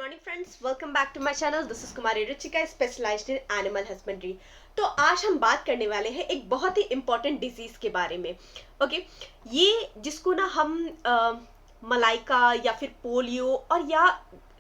Morning friends, welcome back to my channel. This is Kumari Ruchika, specialized in animal husbandry. तो आज हम बात करने वाले हैं एक बहुत ही इंपॉर्टेंट डिजीज के बारे में। ओके, ये जिसको ना हम मलाइका या फिर पोलियो और या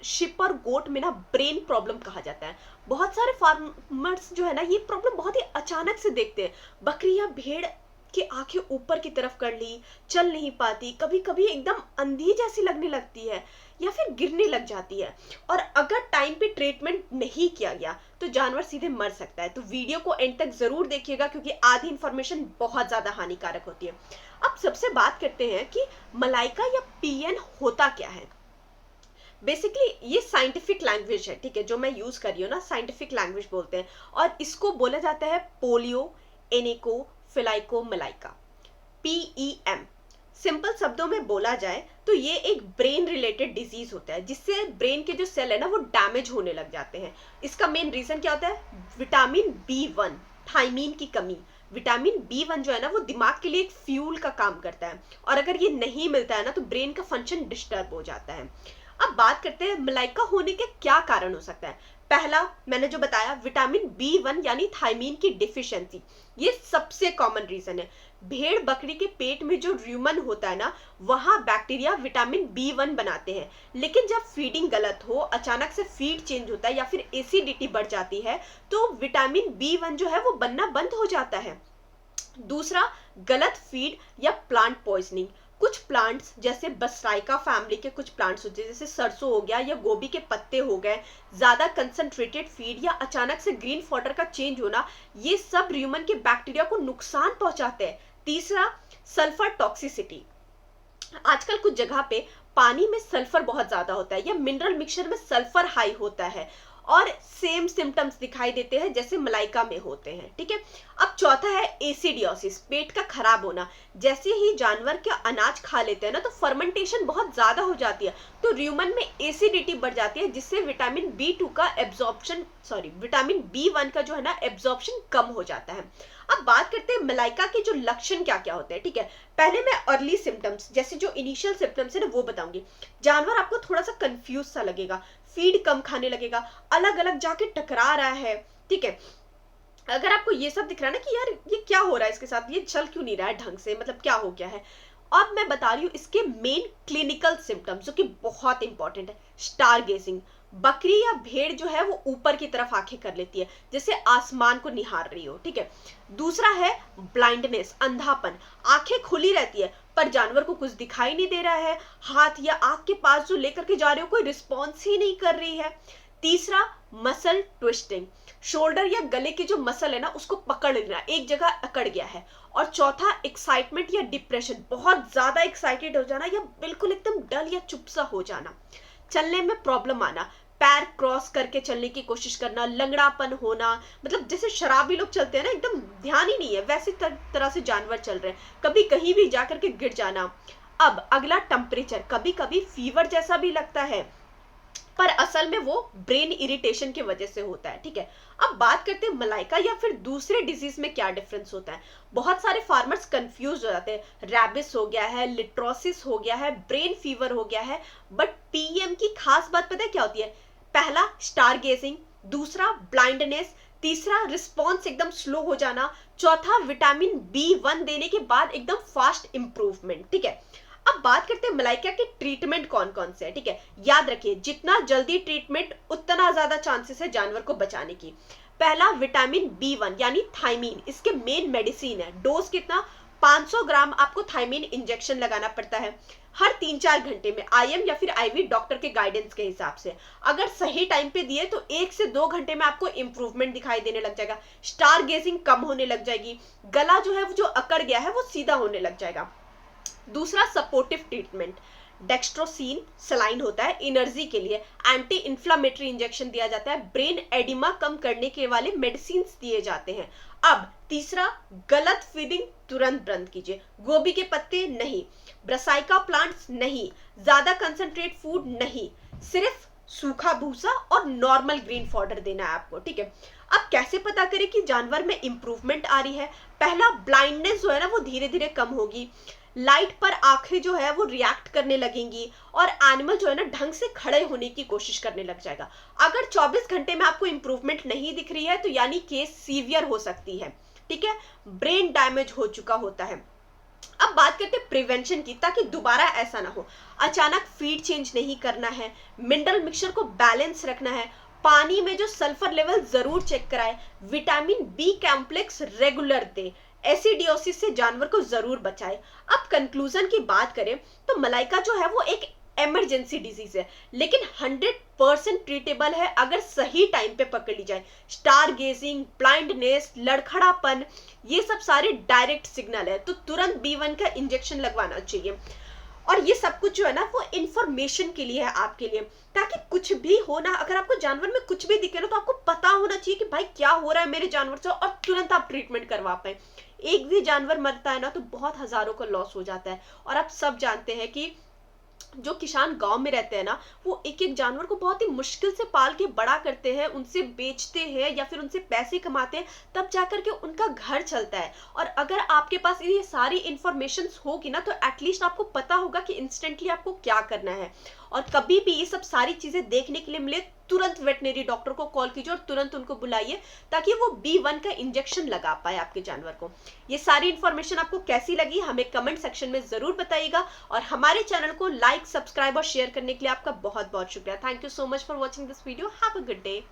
शिप और गोट में ना ब्रेन प्रॉब्लम कहा जाता है। बहुत सारे फार्मर्स जो है ना, ये प्रॉब्लम बहुत ही अचानक से देखते हैं। बकरी या भेड़ की आंखें ऊपर की तरफ कर ली, चल नहीं पाती, कभी कभी एकदम अंधी जैसी लगने लगती है या फिर गिरने लग जाती है। और अगर टाइम पे ट्रीटमेंट नहीं किया गया तो जानवर सीधे मर सकता है। तो वीडियो को एंड तक जरूर देखिएगा क्योंकि आधी इंफॉर्मेशन बहुत ज्यादा हानिकारक होती है। अब सबसे बात करते हैं कि मलाइका या पीएन होता क्या है। बेसिकली ये साइंटिफिक लैंग्वेज है, ठीक है, जो मैं यूज कर रही हूँ ना, साइंटिफिक लैंग्वेज बोलते हैं। और इसको बोला जाता है पोलियो एनिको फिलाइको मलाइका, PEM। सिंपल शब्दों में बोला जाए तो ये एक ब्रेन रिलेटेड डिजीज होता है जिससे ब्रेन के जो सेल है ना वो डैमेज होने लग जाते हैं। इसका मेन रीजन क्या होता है? विटामिन B1, थायमीन की कमी। विटामिन B1 जो है ना वो दिमाग के लिए एक फ्यूल का काम करता है, और अगर ये नहीं मिलता है ना तो ब्रेन का फंक्शन डिस्टर्ब हो जाता है। अब बात करते हैं मलाइका होने के क्या कारण हो सकता है। पहला मैंने जो बताया, विटामिन B1 यानी थायमीन की डिफिशियंसी, ये सबसे कॉमन रीजन है। भेड़ बकरी के पेट में जो र्यूमन होता है ना, वहां बैक्टीरिया विटामिन B1 बनाते हैं, लेकिन जब फीडिंग गलत हो, अचानक से फीड चेंज होता है या फिर एसिडिटी बढ़ जाती है तो विटामिन B1 जो है वो बनना बंद हो जाता है। दूसरा, गलत फीड या प्लांट पॉइजनिंग। कुछ प्लांट्स जैसे बसराइका फैमिली के कुछ प्लांट्स होते हैं, जैसे सरसों हो गया या गोभी के पत्ते हो गए, ज्यादा कंसंट्रेटेड फीड या अचानक से ग्रीन फॉटर का चेंज होना, ये सब ह्यूमन के बैक्टीरिया को नुकसान पहुंचाते हैं। तीसरा, सल्फर टॉक्सिसिटी। आजकल कुछ जगह पे पानी में सल्फर बहुत ज्यादा होता है या मिनरल मिक्सचर में सल्फर हाई होता है और सेम सिम्टम्स दिखाई देते हैं जैसे मलाइका में होते हैं, ठीक है। अब चौथा है एसिडियोसिस, पेट का खराब होना। जैसे ही जानवर के अनाज खा लेते हैं ना तो फर्मेंटेशन बहुत ज्यादा हो जाती है, तो र्यूमन में एसिडिटी बढ़ जाती है जिससे विटामिन B2 का एब्जॉर्प्शन, विटामिन B1 का जो है ना एब्जॉर्प्शन कम हो जाता है। अब बात करते हैं मलाइका के जो लक्षण क्या क्या होते हैं, ठीक है। पहले मैं अर्ली सिम्टम्स, जैसे जो इनिशियल सिम्टम्स है ना वो बताऊंगी। जानवर आपको थोड़ा सा कंफ्यूज सा लगेगा, फीड कम खाने लगेगा, अलग अलग जाके टकरा रहा है, ठीक है। अगर आपको ये सब दिख रहा है ना कि यार ये क्या हो रहा है इसके साथ, ये चल क्यों नहीं रहा है ढंग से, मतलब क्या हो गया है। अब मैं बता रही हूँ इसके मेन क्लिनिकल सिम्टम्स जो कि बहुत इंपॉर्टेंट है। स्टार गेजिंग, बकरी या भेड़ जो है वो ऊपर की तरफ आंखें कर लेती है जैसे आसमान को निहार रही हो, ठीक है। दूसरा है ब्लाइंडनेस, अंधापन। आंखें खुली रहती है पर जानवर को कुछ दिखाई नहीं दे रहा है, हाथ या आंख के पास जो लेकर के जा रहे हो कोई रिस्पॉन्स ही नहीं कर रही है। तीसरा, मसल ट्विस्टिंग, शोल्डर या गले की जो मसल है ना उसको पकड़ लेना, एक जगह अकड़ गया है। और चौथा, एक्साइटमेंट या डिप्रेशन, बहुत ज्यादा एक्साइटेड हो जाना या बिल्कुल एकदम डल या चुप सा हो जाना। चलने में प्रॉब्लम आना, पैर क्रॉस करके चलने की कोशिश करना, लंगड़ापन होना, मतलब जैसे शराबी लोग चलते हैं ना, एकदम ध्यान ही नहीं है वैसे तरह से जानवर चल रहे हैं, कभी कहीं भी जाकर के गिर जाना। अब अगला, टेम्परेचर, कभी कभी फीवर जैसा भी लगता है पर असल में वो ब्रेन इरिटेशन की वजह से होता है, ठीक है। अब बात करते हैं मलाइका या फिर दूसरे डिजीज में क्या डिफरेंस होता है। बहुत सारे फार्मर्स कंफ्यूज हो जाते हैं, रैबिस हो गया है, लिट्रोसिस हो गया है, ब्रेन फीवर हो गया है, बट PEM की खास बात पता है क्या होती है? पहला, स्टार गेजिंग। दूसरा, ब्लाइंडनेस। तीसरा, रिस्पॉन्स एकदम स्लो हो जाना। चौथा, विटामिन B1 देने के बाद एकदम फास्ट इंप्रूवमेंट, ठीक है। अब बात करते हैं मलाइका के ट्रीटमेंट कौन कौन से है, ठीक है। याद रखिए, जितना जल्दी ट्रीटमेंट उतना ज्यादा चांसेस है जानवर को बचाने की। पहला, विटामिन B1 यानी थायमीन, इसके मेन मेडिसिन है। डोज कितना? 500 ग्राम आपको थायमीन इंजेक्शन लगाना पड़ता है हर 3-4 घंटे में, IM या फिर IV डॉक्टर के गाइडेंस के हिसाब से। अगर सही टाइम पे दिए तो 1 से 2 घंटे में आपको इंप्रूवमेंट दिखाई देने लग जाएगा, स्टार गेजिंग कम होने लग जाएगी, गला जो है जो अकड़ गया है वो सीधा होने लग जाएगा। दूसरा, सपोर्टिव ट्रीटमेंट, डेक्स्ट्रोसिन सलाइन होता है एनर्जी के लिए, एंटी इंफ्लामेटरी इंजेक्शन दिया जाता है, ब्रेन एडिमा कम करने के वाले मेडिसिन दिए जाते हैं। अब तीसरा, गलत फीडिंग तुरंत बंद कीजिए, गोभी के पत्ते नहीं, ब्रासिका प्लांट्स नहीं, ज्यादा कंसंट्रेट फूड नहीं, सिर्फ सूखा भूसा और नॉर्मल ग्रीन फॉडर देना है आपको, ठीक है। अब कैसे पता करें कि जानवर में इंप्रूवमेंट आ रही है? पहला, ब्लाइंडनेस जो है ना वो धीरे धीरे कम होगी, लाइट पर आंखें जो है वो रिएक्ट करने लगेंगी और एनिमल जो है ना ढंग से खड़े होने की कोशिश करने लग जाएगा। अगर 24 घंटे में आपको इंप्रूवमेंट नहीं दिख रही है तो यानी केस सीवियर हो सकती है, ठीक है, ब्रेन डैमेज हो चुका होता है। अब बात करते हैं प्रिवेंशन की, ताकि दोबारा ऐसा ना हो। अचानक फीड चेंज नहीं करना है, मिनरल मिक्सचर को बैलेंस रखना है, पानी में जो सल्फर लेवल जरूर चेक कराए, विटामिन बी कॉम्प्लेक्स रेगुलर दे, एसिडियोसिस से जानवर को जरूर बचाए। अब कंक्लूजन की बात करें तो मलाइका जो है वो एक इमरजेंसी डिजीज है, लेकिन 100% ट्रीटेबल है अगर सही टाइम पे पकड़ ली जाए। स्टार गेजिंग, ब्लाइंडनेस, लड़खड़ापन, ये सब सारे डायरेक्ट सिग्नल है, तो तुरंत B1 का इंजेक्शन लगवाना चाहिए। और ये सब कुछ जो है ना वो इंफॉर्मेशन के लिए है, आपके लिए, ताकि कुछ भी हो ना, अगर आपको जानवर में कुछ भी दिखे ना तो आपको पता होना चाहिए कि भाई क्या हो रहा है मेरे जानवर से, और तुरंत आप ट्रीटमेंट करवा पाए। एक भी जानवर मरता है ना तो बहुत हजारों का लॉस हो जाता है। और आप सब जानते हैं कि जो किसान गांव में रहते हैं ना वो एक एक जानवर को बहुत ही मुश्किल से पाल के बड़ा करते हैं, उनसे बेचते हैं या फिर उनसे पैसे कमाते हैं, तब जाकर के उनका घर चलता है। और अगर आपके पास ये सारी इंफॉर्मेशन होगी ना तो एटलीस्ट आपको पता होगा कि इंस्टेंटली आपको क्या करना है। और कभी भी ये सब सारी चीजें देखने के लिए मिले तुरंत वेटनरी डॉक्टर को कॉल कीजिए और तुरंत उनको बुलाइए, ताकि वो B1 का इंजेक्शन लगा पाए आपके जानवर को। ये सारी इंफॉर्मेशन आपको कैसी लगी हमें कमेंट सेक्शन में जरूर बताइएगा, और हमारे चैनल को लाइक, सब्सक्राइब और शेयर करने के लिए आपका बहुत बहुत शुक्रिया। Thank you so much for watching this video. Have a good day.